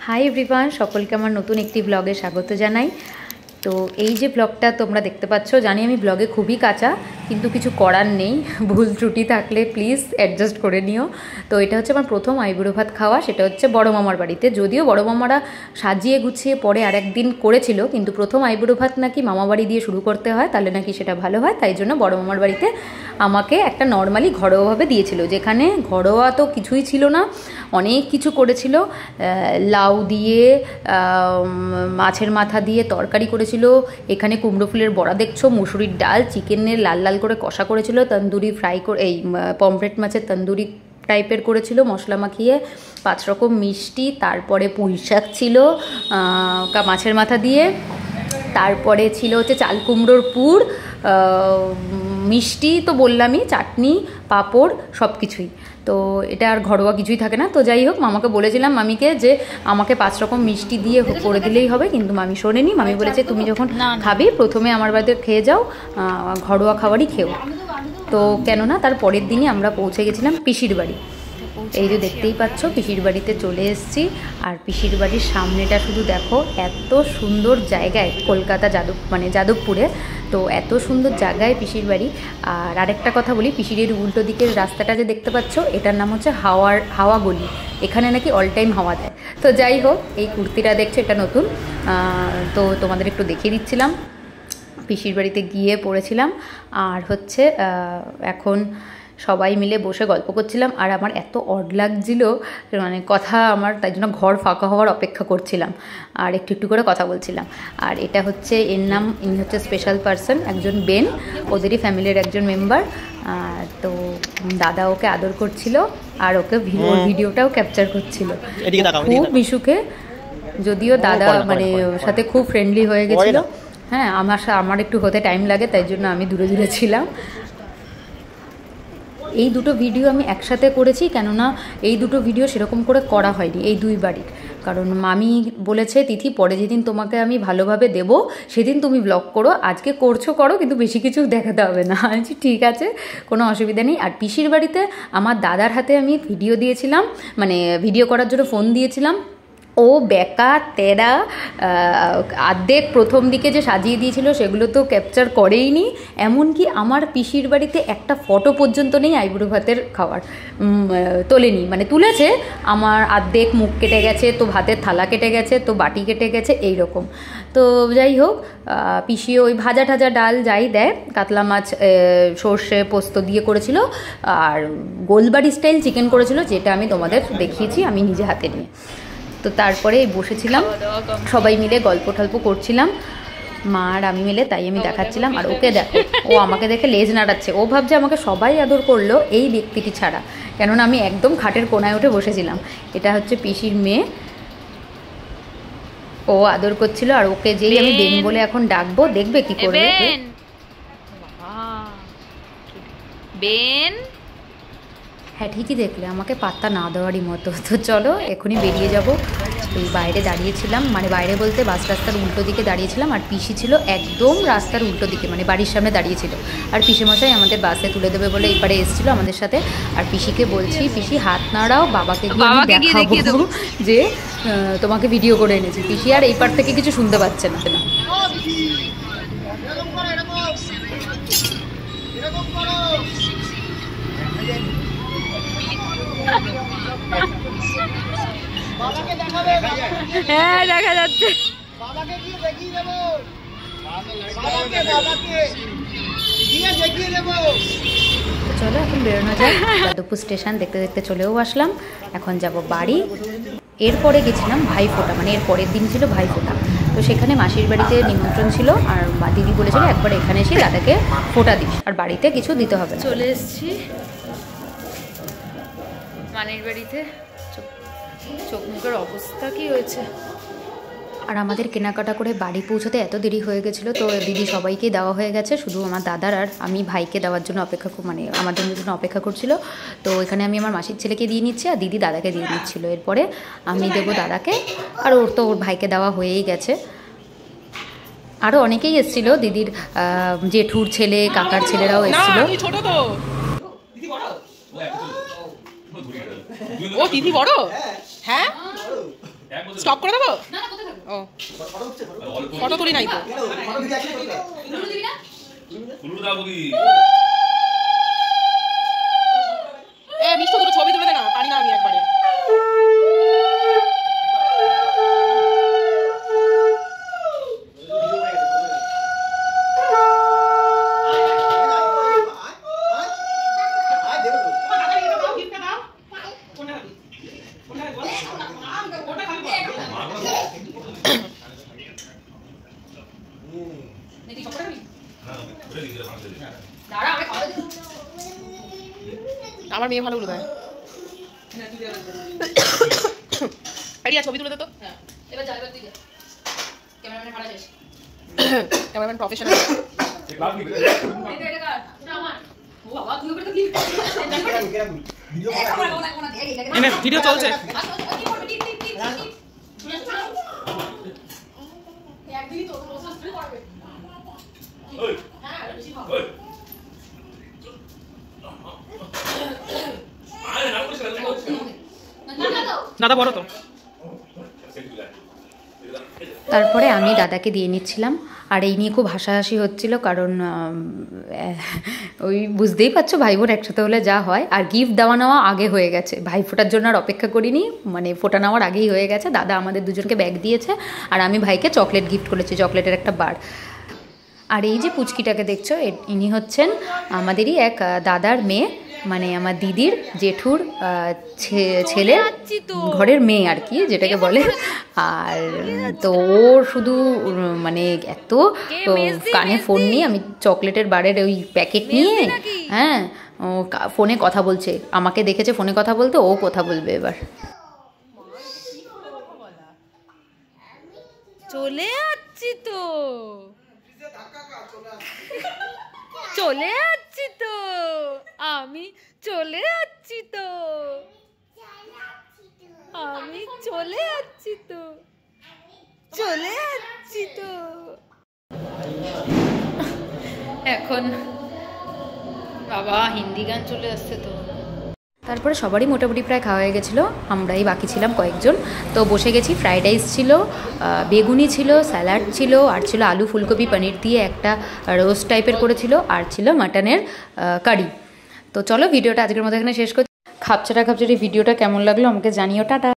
Hi everyone, সকলকে আমার নতুন একটি ব্লগে স্বাগত জানাই। তো এই যে ব্লগটা তোমরা দেখতে পাচ্ছ, জানি আমি ব্লগে খুবই কাঁচা, কিন্তু কিছু করার নেই। ভুল ত্রুটি থাকলে প্লিজ অ্যাডজাস্ট করে নিও। তো এটা হচ্ছে আমার প্রথম আইবুড়ো ভাত খাওয়া, সেটা হচ্ছে বড় মামার বাড়িতে। যদিও বড় মামারা সাজিয়ে গুছিয়ে পরে আরেকদিন করেছিল, কিন্তু প্রথম আইবুড়ো ভাত নাকি মামা বাড়ি দিয়ে শুরু করতে হয়, তাহলে নাকি সেটা ভালো হয়। তাই জন্য বড় মামার বাড়িতে আমাকে একটা নর্মালি ঘরোয়াভাবে দিয়েছিল, যেখানে ঘরোয়া তো কিছুই ছিল না, অনেক কিছু করেছিল। লাউ দিয়ে, মাছের মাথা দিয়ে তরকারি করেছিল, এখানে কুমড়ো ফুলের বড়া দেখছো, মুসুরির ডাল, চিকেনের লাল লাল করে কষা করেছিল, তন্দুরি ফ্রাই করে, এই পমফ্রেট মাছের তন্দুরি টাইপের করেছিল মশলা মাখিয়ে, 5 রকম মিষ্টি, তারপরে পুঁই শাক ছিল মাছের মাথা দিয়ে, তারপরে ছিল হচ্ছে চাল কুমড়োর পুর, মিষ্টি তো বললামই, চাটনি, পাঁপড়, সব কিছুই। তো এটা আর ঘরোয়া কিছুই থাকে না। তো যাই হোক, মামাকে বলেছিলাম মামিকে যে আমাকে 5 রকম মিষ্টি দিয়ে করে দিলেই হবে, কিন্তু মামি শোনেনি। মামি বলেছে তুমি যখন খাবি প্রথমে আমার বাড়িতে খেয়ে যাও, ঘরোয়া খাবারই খেও। তো কেননা তার পরের দিনই আমরা পৌঁছে গেছিলাম পিসির বাড়ি। এই যে দেখতেই পাচ্ছ, পিসির বাড়িতে চলে এসেছি। আর পিসির বাড়ির সামনেটা শুধু দেখো, এত সুন্দর জায়গায়, কলকাতা যাদবপুরে। তো এত সুন্দর জায়গায় পিসির বাড়ি। আর আরেকটা কথা বলি, পিসির উল্টো দিকের রাস্তাটা যে দেখতে পাচ্ছ, এটার নাম হচ্ছে হাওয়া গলি। এখানে নাকি অল টাইম হাওয়া দেয়। তো যাই হোক, এই কুর্তিটা দেখছো, এটা নতুন। তো তোমাদের একটু দেখিয়ে দিচ্ছিলাম। পিসির বাড়িতে গিয়ে পড়েছিলাম, আর হচ্ছে এখন সবাই মিলে বসে গল্প করছিলাম। আর আমার এত অড লাগছিল, মানে কথা আমার, তাই জন্য ঘর ফাঁকা হওয়ার অপেক্ষা করছিলাম আর একটু একটু করে কথা বলছিলাম। আর এটা হচ্ছে, এর নাম, ইনি হচ্ছে স্পেশাল পারসন, একজন বেন, ওদেরই ফ্যামিলির একজন মেম্বার। তো দাদা ওকে আদর করছিল, আর ওকে ভিডিওটাও ক্যাপচার করছিল খুব মিশুকে। যদিও দাদা মানে সাথে খুব ফ্রেন্ডলি হয়ে গেছিল। হ্যাঁ, আমার একটু হতে টাইম লাগে, তাই জন্য আমি দূরে দূরে ছিলাম। এই দুটো ভিডিও আমি একসাথে করেছি, কেননা এই দুটো ভিডিও সেরকম করে করা হয়নি এই দুই বাড়ির। কারণ মামি বলেছে, তিথি পরে যেদিন তোমাকে আমি ভালোভাবে দেব সেদিন তুমি ব্লগ করো, আজকে করো, কিন্তু বেশি কিছু দেখাতে হবে না। আচ্ছা ঠিক আছে, কোনো অসুবিধা নেই। আর পিসির বাড়িতে আমার দাদার হাতে আমি ভিডিও দিয়েছিলাম, মানে ভিডিও করার জন্য ফোন দিয়েছিলাম। ও বেকা তেরা, অর্ধেক প্রথম দিকে যে সাজিয়ে দিয়েছিল সেগুলো তো ক্যাপচার করেইনি। এমনকি আমার পিসির বাড়িতে একটা ফটো পর্যন্ত নেই আইবুড়ো ভাতের খাওয়ার, তোলেনি। মানে তুলেছে, আমার অর্ধেক মুখ কেটে গেছে, তো ভাতের থালা কেটে গেছে, তো বাটি কেটে গেছে, এই রকম। তো যাই হোক, পিসি ওই ভাজা ঠাজা ডাল যাই দেয়, কাতলা মাছ সর্ষে পোস্ত দিয়ে করেছিল, আর গোলবাড়ি স্টাইল চিকেন করেছিল, যেটা আমি তোমাদের দেখিয়েছি আমি নিজে হাতে নিয়ে। তো তারপরে বসেছিলাম, সবাই মিলে গল্প টল্প করছিলাম, মা আর আমি মিলে, তাই আমি দেখাচ্ছিলাম। আর ওকে দেখো, ও আমাকে দেখে লেজ নাড়াচ্ছে, ও ভাবছে আমাকে সবাই আদর করলো এই ব্যক্তিটি ছাড়া, কেননা আমি একদম খাটের কোনায় উঠে বসেছিলাম। এটা হচ্ছে পিসির মেয়ে, ও আদর করছিল। আর ওকে যেই আমি বেন বলে এখন ডাকবো, দেখবে কি করবে। বেন, হ্যাঁ ঠিকই দেখলে, আমাকে পাত্তা না দেওয়ারই মতো। তো চলো এখনই বেরিয়ে যাব। এই বাইরে দাঁড়িয়েছিলাম, মানে বাইরে বলতে বাস রাস্তার উল্টো দিকে দাঁড়িয়েছিলাম। আর পিসি ছিল একদম রাস্তার উল্টো দিকে, মানে বাড়ির সামনে দাঁড়িয়েছিল। আর পিসেমশাই আমাদের বাসে তুলে দেবে বলে এবারে এসেছিলো আমাদের সাথে। আর পিসিকে বলছি, পিসি হাত নাড়াও, বাবাকে গিয়ে দেখাবো যে তোমাকে ভিডিও করে এনেছি। পিসি আর এই পার থেকে কিছু শুনতে পাচ্ছে না। হ্যাঁ দেখা যাচ্ছে। চলো এখন বেরোনো যায়। যাদবপুর স্টেশন দেখতে দেখতে চলেও আসলাম। এখন যাব বাড়ি। এরপরে গেছিলাম ভাইফোঁটা, মানে এর পরের দিন ছিল ভাইফোঁটা। তো সেখানে মাসির বাড়িতে নিমন্ত্রণ ছিল, আর দিদি বলেছিল একবার এখানে এসে দাদাকে ফোঁটা দিস, আর বাড়িতে কিছু দিতে হবে। চলে এসেছি মানির বাড়িতে। চোখ মুখের অবস্থা কি হয়েছে। আর আমাদের কেনাকাটা করে বাড়ি পৌঁছতে এত দেরি হয়ে গেছিলো, তো দিদি সবাইকে দেওয়া হয়ে গেছে, শুধু আমার দাদার আর আমি ভাইকে দেওয়ার জন্য মানে আমাদের জন্য অপেক্ষা করছিল। তো এখানে আমি আমার মাসির ছেলেকে দিয়ে নিচ্ছি, আর দিদি দাদাকে দিয়ে নিচ্ছিল। এরপরে আমি দেবো দাদাকে, আর ওর তো ওর ভাইকে দেওয়া হয়েই গেছে। আরও অনেকেই এসেছিল, দিদির জেঠুর ছেলে, কাকার ছেলেরাও এসেছিল। ও দিদি বড়? হ্যাঁ স্টপ করে দেবো? ও ফটো তুলি নাই তো। মিষ্টি দুটো ছবি তুলে দে না, পারি না আমি একবারে। আমার মেয়ে ভালো দেয়। ছবি তুলে দে তো। Cameraman professional. ভিডিও চলছে। দাদা বড় তো। তারপরে আমি দাদাকে দিয়ে নিচ্ছিলাম, আর এই নিয়ে খুব হাসাহাসি হচ্ছিল, কারণ ওই বুঝতেই পারছো ভাই বোন একসাথে হলে যা হয়। আর গিফট দেওয়া নেওয়া আগে হয়ে গেছে, ভাই ফোটার জন্য আর অপেক্ষা করিনি, মানে ফোটা নেওয়ার আগেই হয়ে গেছে। দাদা আমাদের দুজনকে ব্যাগ দিয়েছে, আর আমি ভাইকে চকলেট গিফট করেছি, চকলেটের একটা বার। আর এই যে পুচকিটাকে দেখছো, ইনি হচ্ছেন আমাদেরই এক দাদার মেয়ে, মানে আমার দিদির জেঠুর ছেলে ঘরের মেয়ে আর কি, যেটাকে বলে। আর তো ওর শুধু মানে এত কানে ফোন নিয়ে, আমি চকলেটের বারের ওই প্যাকেট নিয়ে, হ্যাঁ ও ফোনে কথা বলছে, আমাকে দেখেছে ফোনে কথা বলতে, ও কথা বলবে এবার। চলে যাচ্ছি তো, চলে যাচ্ছি তো, আমি চলে যাচ্ছি তো, আমি চলে যাচ্ছি তো, চলে যাচ্ছি তো। এখন বাবা হিন্দি গান চলে আসছে তো। তারপরে সবারই মোটামুটি প্রায় খাওয়া হয়ে গেছিলো, আমরাই বাকি ছিলাম কয়েকজন। তো বসে গেছি, ফ্রাইড রাইস ছিল, বেগুনি ছিল, স্যালাড ছিল, আর ছিল আলু ফুলকপি পনির দিয়ে একটা রোস্ট টাইপের করেছিল, আর ছিল মাটনের কারি। তো চলো ভিডিওটা আজকের মতো এখানে শেষ করছি। খাপছাড়া খাপছাড়ি ভিডিওটা কেমন লাগলো আমাকে জানিও। টাটা।